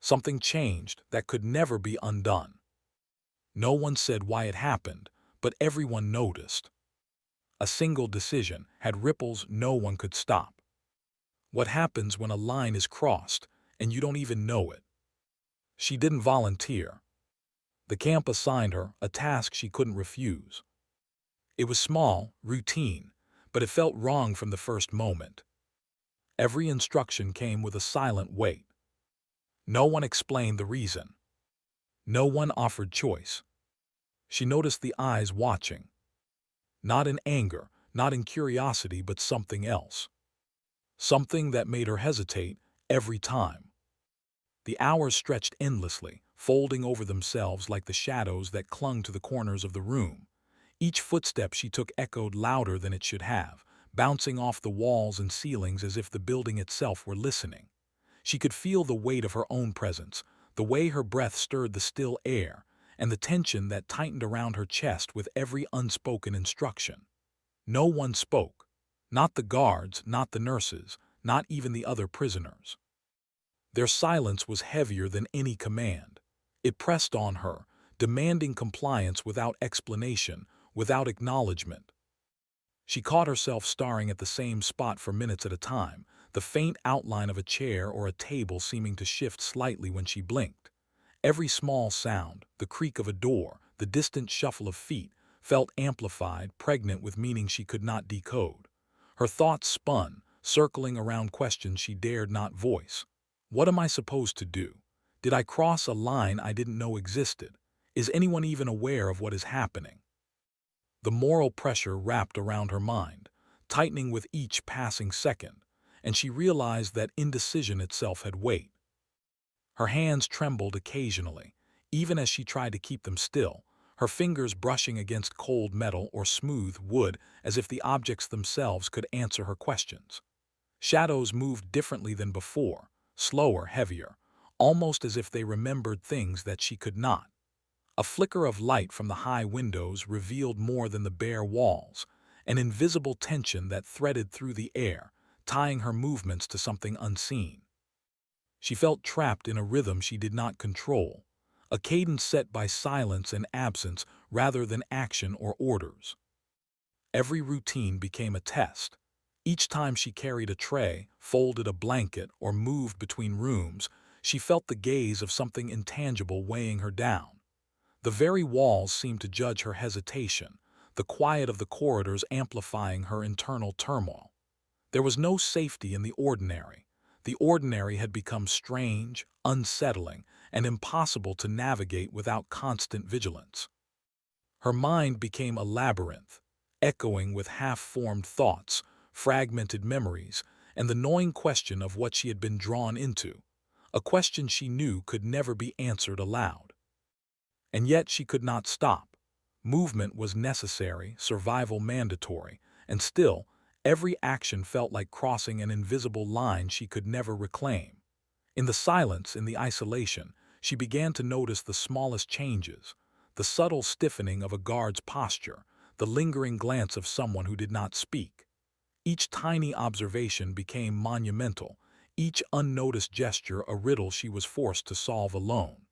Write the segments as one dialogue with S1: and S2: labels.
S1: Something changed that could never be undone. No one said why it happened, but everyone noticed. A single decision had ripples no one could stop. What happens when a line is crossed and you don't even know it? She didn't volunteer. The camp assigned her a task she couldn't refuse. It was small, routine, but it felt wrong from the first moment. Every instruction came with a silent weight. No one explained the reason. No one offered choice. She noticed the eyes watching. Not in anger, not in curiosity, but something else. Something that made her hesitate every time. The hours stretched endlessly, folding over themselves like the shadows that clung to the corners of the room. Each footstep she took echoed louder than it should have, bouncing off the walls and ceilings as if the building itself were listening. She could feel the weight of her own presence, the way her breath stirred the still air, and the tension that tightened around her chest with every unspoken instruction. No one spoke. Not the guards, not the nurses, not even the other prisoners. Their silence was heavier than any command. It pressed on her, demanding compliance without explanation, without acknowledgement. She caught herself staring at the same spot for minutes at a time, the faint outline of a chair or a table seeming to shift slightly when she blinked. Every small sound, the creak of a door, the distant shuffle of feet, felt amplified, pregnant with meaning she could not decode. Her thoughts spun, circling around questions she dared not voice. What am I supposed to do? Did I cross a line I didn't know existed? Is anyone even aware of what is happening? The moral pressure wrapped around her mind, tightening with each passing second, and she realized that indecision itself had weight. Her hands trembled occasionally, even as she tried to keep them still, her fingers brushing against cold metal or smooth wood as if the objects themselves could answer her questions. Shadows moved differently than before, slower, heavier, almost as if they remembered things that she could not. A flicker of light from the high windows revealed more than the bare walls, an invisible tension that threaded through the air, tying her movements to something unseen. She felt trapped in a rhythm she did not control, a cadence set by silence and absence rather than action or orders. Every routine became a test. Each time she carried a tray, folded a blanket, or moved between rooms, she felt the gaze of something intangible weighing her down. The very walls seemed to judge her hesitation, the quiet of the corridors amplifying her internal turmoil. There was no safety in the ordinary. The ordinary had become strange, unsettling, and impossible to navigate without constant vigilance. Her mind became a labyrinth, echoing with half-formed thoughts, fragmented memories, and the gnawing question of what she had been drawn into, a question she knew could never be answered aloud. And yet she could not stop. Movement was necessary, survival mandatory, and still, every action felt like crossing an invisible line she could never reclaim. In the silence, in the isolation, she began to notice the smallest changes, the subtle stiffening of a guard's posture, the lingering glance of someone who did not speak. Each tiny observation became monumental, each unnoticed gesture a riddle she was forced to solve alone.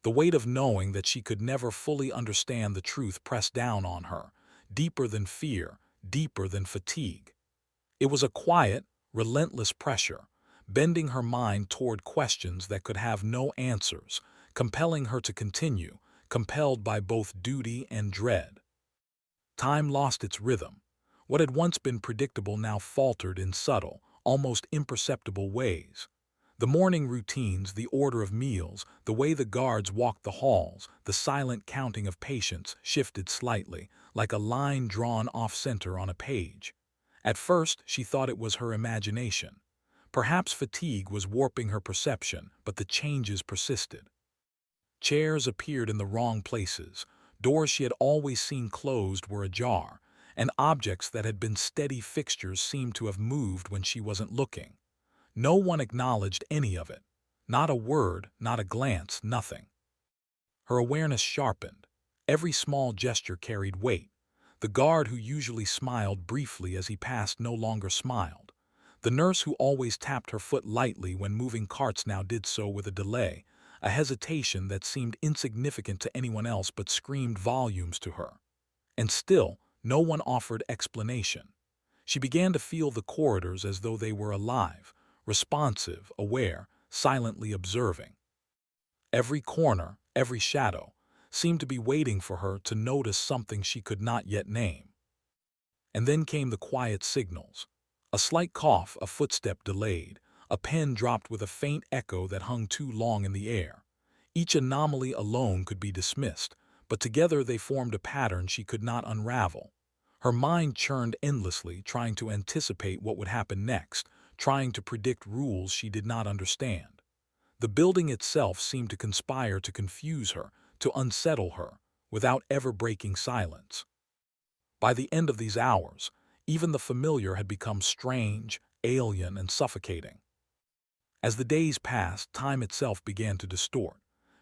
S1: The weight of knowing that she could never fully understand the truth pressed down on her, deeper than fear, deeper than fatigue. It was a quiet, relentless pressure, bending her mind toward questions that could have no answers, compelling her to continue, compelled by both duty and dread. Time lost its rhythm. What had once been predictable now faltered in subtle, almost imperceptible ways. The morning routines, the order of meals, the way the guards walked the halls, the silent counting of patients shifted slightly, like a line drawn off-center on a page. At first, she thought it was her imagination. Perhaps fatigue was warping her perception, but the changes persisted. Chairs appeared in the wrong places, doors she had always seen closed were ajar, and objects that had been steady fixtures seemed to have moved when she wasn't looking. No one acknowledged any of it. Not a word, not a glance, nothing. Her awareness sharpened. Every small gesture carried weight. The guard who usually smiled briefly as he passed no longer smiled. The nurse who always tapped her foot lightly when moving carts now did so with a delay, a hesitation that seemed insignificant to anyone else but screamed volumes to her. And still, no one offered explanation. She began to feel the corridors as though they were alive, responsive, aware, silently observing. Every corner, every shadow, seemed to be waiting for her to notice something she could not yet name. And then came the quiet signals. A slight cough, a footstep delayed, a pen dropped with a faint echo that hung too long in the air. Each anomaly alone could be dismissed, but together they formed a pattern she could not unravel. Her mind churned endlessly, trying to anticipate what would happen next, trying to predict rules she did not understand. The building itself seemed to conspire to confuse her, to unsettle her, without ever breaking silence. By the end of these hours, even the familiar had become strange, alien, and suffocating. As the days passed, time itself began to distort.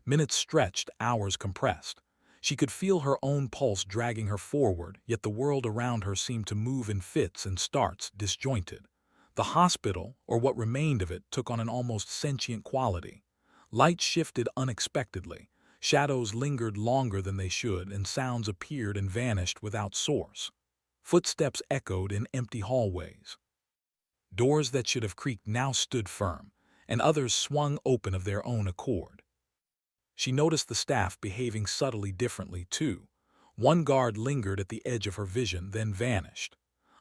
S1: Minutes stretched, hours compressed. She could feel her own pulse dragging her forward, yet the world around her seemed to move in fits and starts, disjointed. The hospital, or what remained of it, took on an almost sentient quality. Light shifted unexpectedly, shadows lingered longer than they should, and sounds appeared and vanished without source. Footsteps echoed in empty hallways. Doors that should have creaked now stood firm, and others swung open of their own accord. She noticed the staff behaving subtly differently, too. One guard lingered at the edge of her vision, then vanished.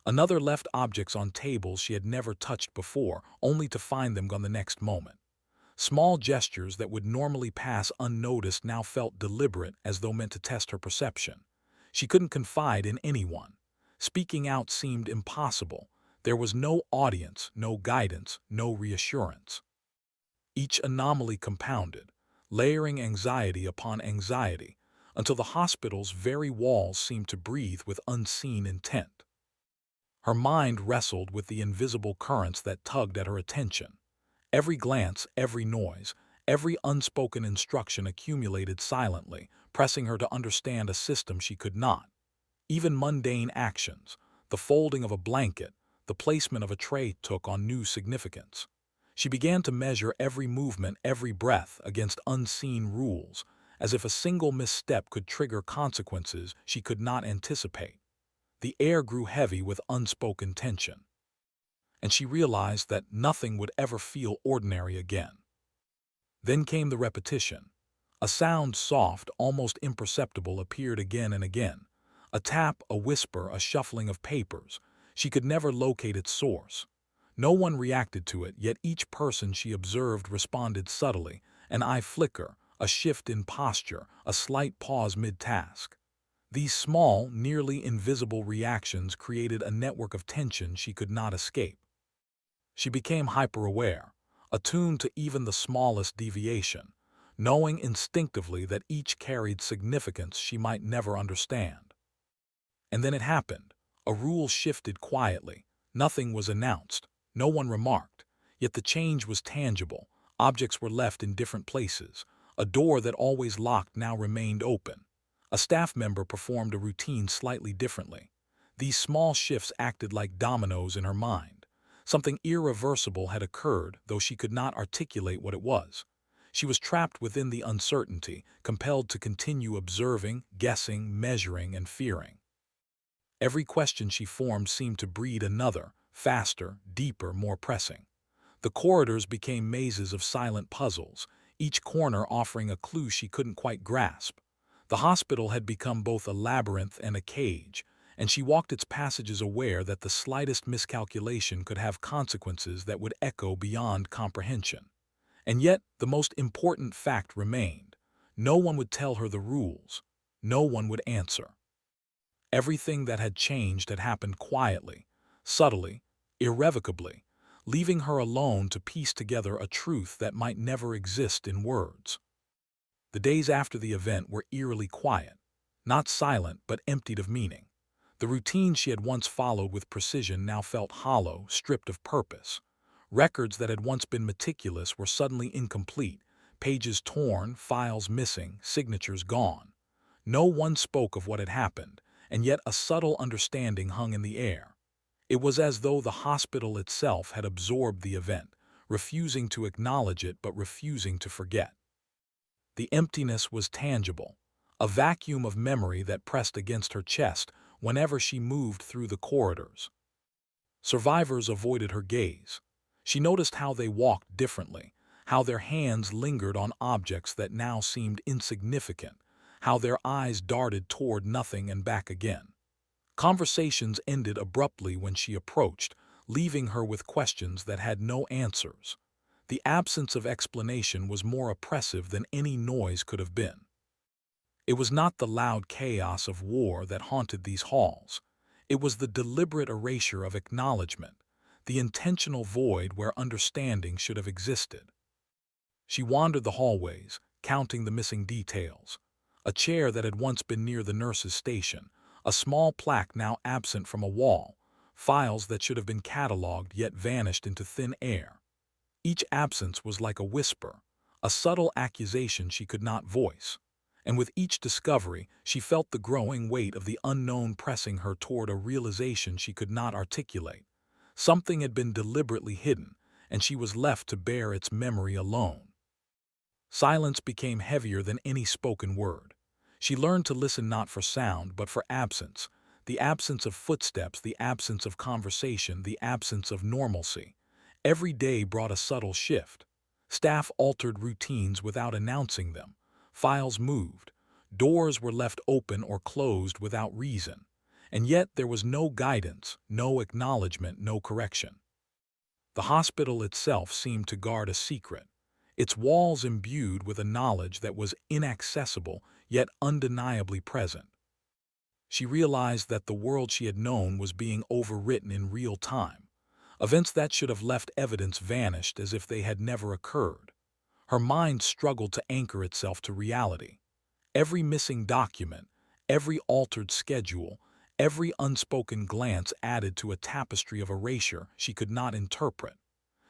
S1: Another left objects on tables she had never touched before, only to find them gone the next moment. Small gestures that would normally pass unnoticed now felt deliberate, as though meant to test her perception. She couldn't confide in anyone. Speaking out seemed impossible. There was no audience, no guidance, no reassurance. Each anomaly compounded, layering anxiety upon anxiety, until the hospital's very walls seemed to breathe with unseen intent. Her mind wrestled with the invisible currents that tugged at her attention. Every glance, every noise, every unspoken instruction accumulated silently, pressing her to understand a system she could not. Even mundane actions, the folding of a blanket, the placement of a tray took on new significance. She began to measure every movement, every breath against unseen rules, as if a single misstep could trigger consequences she could not anticipate. The air grew heavy with unspoken tension, and she realized that nothing would ever feel ordinary again. Then came the repetition. A sound, soft, almost imperceptible, appeared again and again. A tap, a whisper, a shuffling of papers. She could never locate its source. No one reacted to it, yet each person she observed responded subtly, an eye flicker, a shift in posture, a slight pause mid-task. These small, nearly invisible reactions created a network of tension she could not escape. She became hyper-aware, attuned to even the smallest deviation, knowing instinctively that each carried significance she might never understand. And then it happened. A rule shifted quietly. Nothing was announced. No one remarked. Yet the change was tangible. Objects were left in different places. A door that always locked now remained open. A staff member performed a routine slightly differently. These small shifts acted like dominoes in her mind. Something irreversible had occurred, though she could not articulate what it was. She was trapped within the uncertainty, compelled to continue observing, guessing, measuring, and fearing. Every question she formed seemed to breed another, faster, deeper, more pressing. The corridors became mazes of silent puzzles, each corner offering a clue she couldn't quite grasp. The hospital had become both a labyrinth and a cage, and she walked its passages aware that the slightest miscalculation could have consequences that would echo beyond comprehension. And yet, the most important fact remained. No one would tell her the rules. No one would answer. Everything that had changed had happened quietly, subtly, irrevocably, leaving her alone to piece together a truth that might never exist in words. The days after the event were eerily quiet, not silent but emptied of meaning. The routine she had once followed with precision now felt hollow, stripped of purpose. Records that had once been meticulous were suddenly incomplete, pages torn, files missing, signatures gone. No one spoke of what had happened, and yet a subtle understanding hung in the air. It was as though the hospital itself had absorbed the event, refusing to acknowledge it but refusing to forget. The emptiness was tangible, a vacuum of memory that pressed against her chest whenever she moved through the corridors. Survivors avoided her gaze. She noticed how they walked differently, how their hands lingered on objects that now seemed insignificant, how their eyes darted toward nothing and back again. Conversations ended abruptly when she approached, leaving her with questions that had no answers. The absence of explanation was more oppressive than any noise could have been. It was not the loud chaos of war that haunted these halls. It was the deliberate erasure of acknowledgement, the intentional void where understanding should have existed. She wandered the hallways, counting the missing details. A chair that had once been near the nurse's station, a small plaque now absent from a wall, files that should have been catalogued yet vanished into thin air. Each absence was like a whisper, a subtle accusation she could not voice. And with each discovery, she felt the growing weight of the unknown pressing her toward a realization she could not articulate. Something had been deliberately hidden, and she was left to bear its memory alone. Silence became heavier than any spoken word. She learned to listen not for sound but for absence, the absence of footsteps, the absence of conversation, the absence of normalcy. Every day brought a subtle shift. Staff altered routines without announcing them. Files moved. Doors were left open or closed without reason. And yet there was no guidance, no acknowledgement, no correction. The hospital itself seemed to guard a secret, its walls imbued with a knowledge that was inaccessible yet undeniably present. She realized that the world she had known was being overwritten in real time. Events that should have left evidence vanished as if they had never occurred. Her mind struggled to anchor itself to reality. Every missing document, every altered schedule, every unspoken glance added to a tapestry of erasure she could not interpret.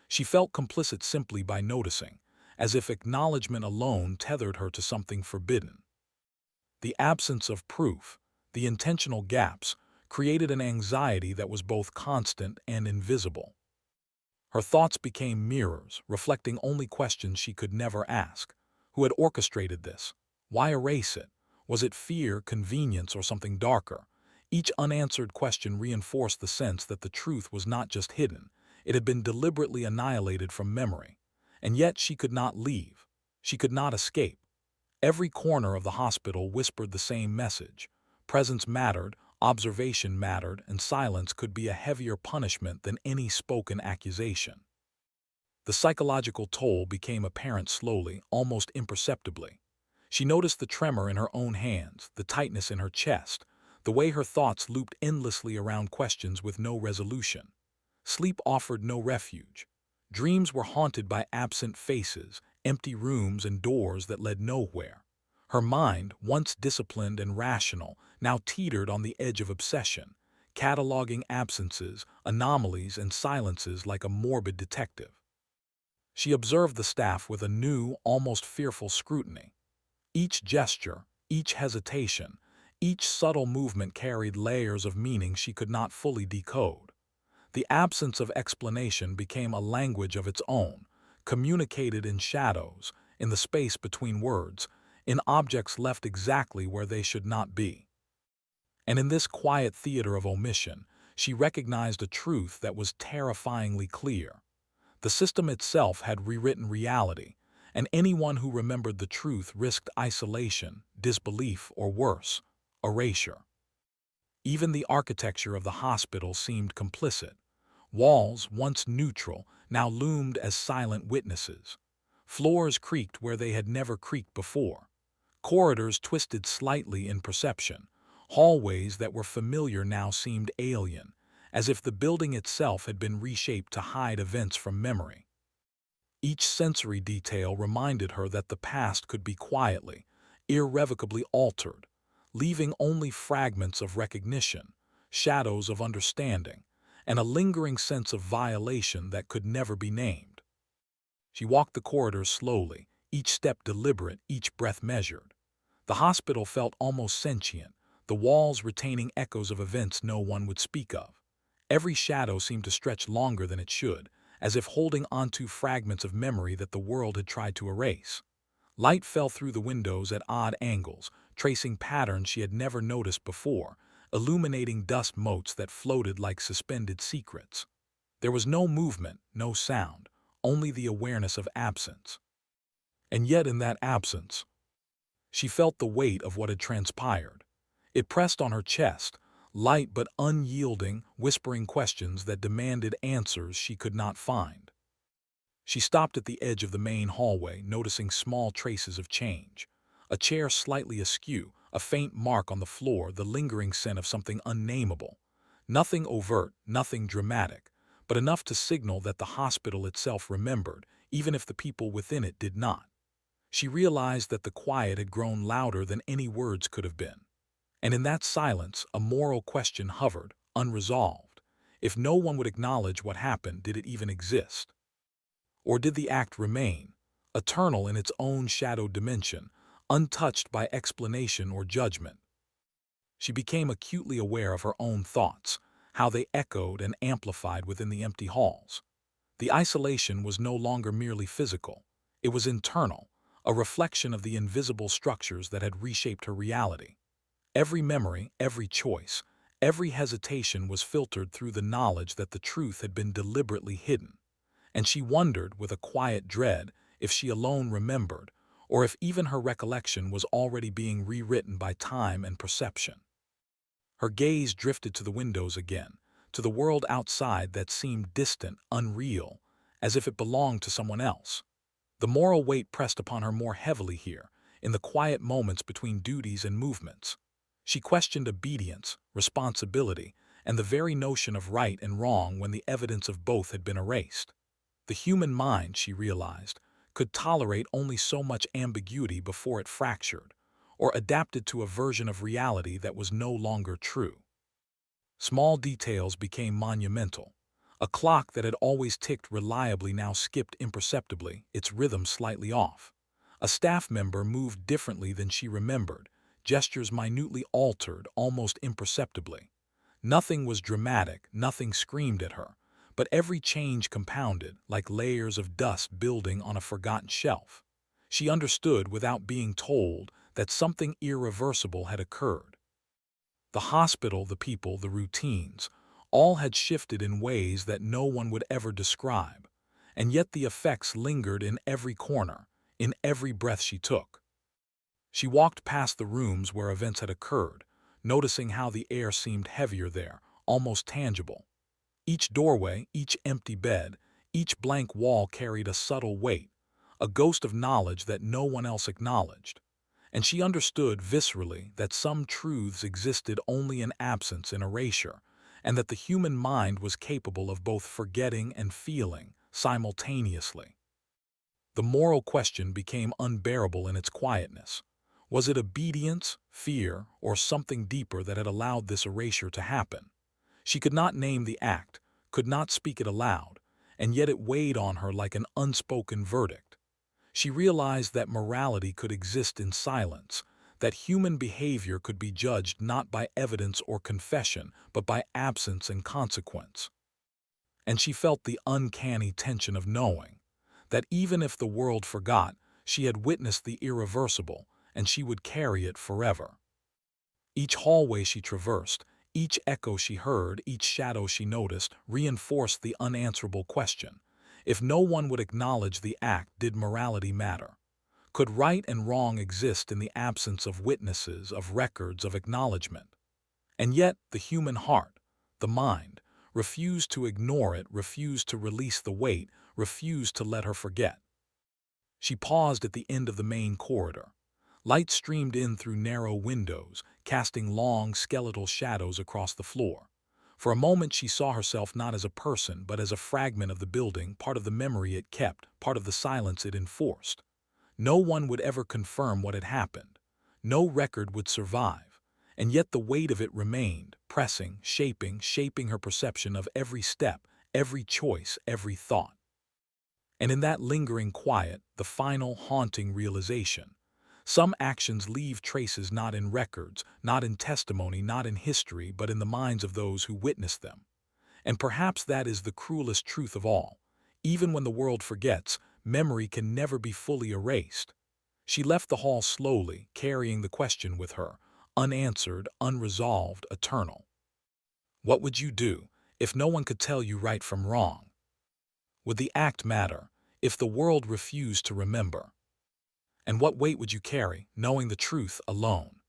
S1: She felt complicit simply by noticing, as if acknowledgement alone tethered her to something forbidden. The absence of proof, the intentional gaps, created an anxiety that was both constant and invisible. Her thoughts became mirrors, reflecting only questions she could never ask. Who had orchestrated this? Why erase it? Was it fear, convenience, or something darker? Each unanswered question reinforced the sense that the truth was not just hidden, it had been deliberately annihilated from memory. And yet she could not leave. She could not escape. Every corner of the hospital whispered the same message. Presence mattered, observation mattered, and silence could be a heavier punishment than any spoken accusation. The psychological toll became apparent slowly, almost imperceptibly. She noticed the tremor in her own hands, the tightness in her chest, the way her thoughts looped endlessly around questions with no resolution. Sleep offered no refuge. Dreams were haunted by absent faces, empty rooms, and doors that led nowhere. Her mind, once disciplined and rational, now teetered on the edge of obsession, cataloging absences, anomalies, and silences like a morbid detective. She observed the staff with a new, almost fearful scrutiny. Each gesture, each hesitation, each subtle movement carried layers of meaning she could not fully decode. The absence of explanation became a language of its own, communicated in shadows, in the space between words, in objects left exactly where they should not be. And in this quiet theater of omission, she recognized a truth that was terrifyingly clear. The system itself had rewritten reality, and anyone who remembered the truth risked isolation, disbelief, or worse, erasure. Even the architecture of the hospital seemed complicit. Walls, once neutral, now loomed as silent witnesses. Floors creaked where they had never creaked before. Corridors twisted slightly in perception. Hallways that were familiar now seemed alien, as if the building itself had been reshaped to hide events from memory. Each sensory detail reminded her that the past could be quietly, irrevocably altered, leaving only fragments of recognition, shadows of understanding, and a lingering sense of violation that could never be named. She walked the corridors slowly, each step deliberate, each breath measured. The hospital felt almost sentient, the walls retaining echoes of events no one would speak of. Every shadow seemed to stretch longer than it should, as if holding onto fragments of memory that the world had tried to erase. Light fell through the windows at odd angles, tracing patterns she had never noticed before, illuminating dust motes that floated like suspended secrets. There was no movement, no sound, only the awareness of absence. And yet in that absence, she felt the weight of what had transpired. It pressed on her chest, light but unyielding, whispering questions that demanded answers she could not find. She stopped at the edge of the main hallway, noticing small traces of change. A chair slightly askew, a faint mark on the floor, the lingering scent of something unnameable. Nothing overt, nothing dramatic, but enough to signal that the hospital itself remembered, even if the people within it did not. She realized that the quiet had grown louder than any words could have been. And in that silence, a moral question hovered, unresolved. If no one would acknowledge what happened, did it even exist? Or did the act remain, eternal in its own shadowed dimension, untouched by explanation or judgment? She became acutely aware of her own thoughts, how they echoed and amplified within the empty halls. The isolation was no longer merely physical. It was internal, a reflection of the invisible structures that had reshaped her reality. Every memory, every choice, every hesitation was filtered through the knowledge that the truth had been deliberately hidden. And she wondered, with a quiet dread, if she alone remembered, or if even her recollection was already being rewritten by time and perception. Her gaze drifted to the windows again, to the world outside that seemed distant, unreal, as if it belonged to someone else. The moral weight pressed upon her more heavily here, in the quiet moments between duties and movements. She questioned obedience, responsibility, and the very notion of right and wrong when the evidence of both had been erased. The human mind, she realized, could tolerate only so much ambiguity before it fractured, or adapted to a version of reality that was no longer true. Small details became monumental. A clock that had always ticked reliably now skipped imperceptibly, its rhythm slightly off. A staff member moved differently than she remembered, gestures minutely altered, almost imperceptibly. Nothing was dramatic, nothing screamed at her, but every change compounded, like layers of dust building on a forgotten shelf. She understood, without being told, that something irreversible had occurred. The hospital, the people, the routines, all had shifted in ways that no one would ever describe, and yet the effects lingered in every corner, in every breath she took. She walked past the rooms where events had occurred, noticing how the air seemed heavier there, almost tangible. Each doorway, each empty bed, each blank wall carried a subtle weight, a ghost of knowledge that no one else acknowledged. And she understood viscerally that some truths existed only in absence and erasure, and that the human mind was capable of both forgetting and feeling simultaneously. The moral question became unbearable in its quietness. Was it obedience, fear, or something deeper that had allowed this erasure to happen? She could not name the act, could not speak it aloud, and yet it weighed on her like an unspoken verdict. She realized that morality could exist in silence, that human behavior could be judged not by evidence or confession, but by absence and consequence. And she felt the uncanny tension of knowing that even if the world forgot, she had witnessed the irreversible, and she would carry it forever. Each hallway she traversed, each echo she heard, each shadow she noticed, reinforced the unanswerable question. If no one would acknowledge the act, did morality matter? Could right and wrong exist in the absence of witnesses, of records, of acknowledgement? And yet the human heart, the mind, refused to ignore it, refused to release the weight, refused to let her forget. She paused at the end of the main corridor. Light streamed in through narrow windows, casting long, skeletal shadows across the floor. For a moment she saw herself not as a person, but as a fragment of the building, part of the memory it kept, part of the silence it enforced. No one would ever confirm what had happened. No record would survive. And yet the weight of it remained, pressing, shaping her perception of every step, every choice, every thought. And in that lingering quiet, the final haunting realization. Some actions leave traces not in records, not in testimony, not in history, but in the minds of those who witnessed them. And perhaps that is the cruelest truth of all. Even when the world forgets, memory can never be fully erased. She left the hall slowly, carrying the question with her, unanswered, unresolved, eternal. What would you do if no one could tell you right from wrong? Would the act matter if the world refused to remember? And what weight would you carry, knowing the truth alone?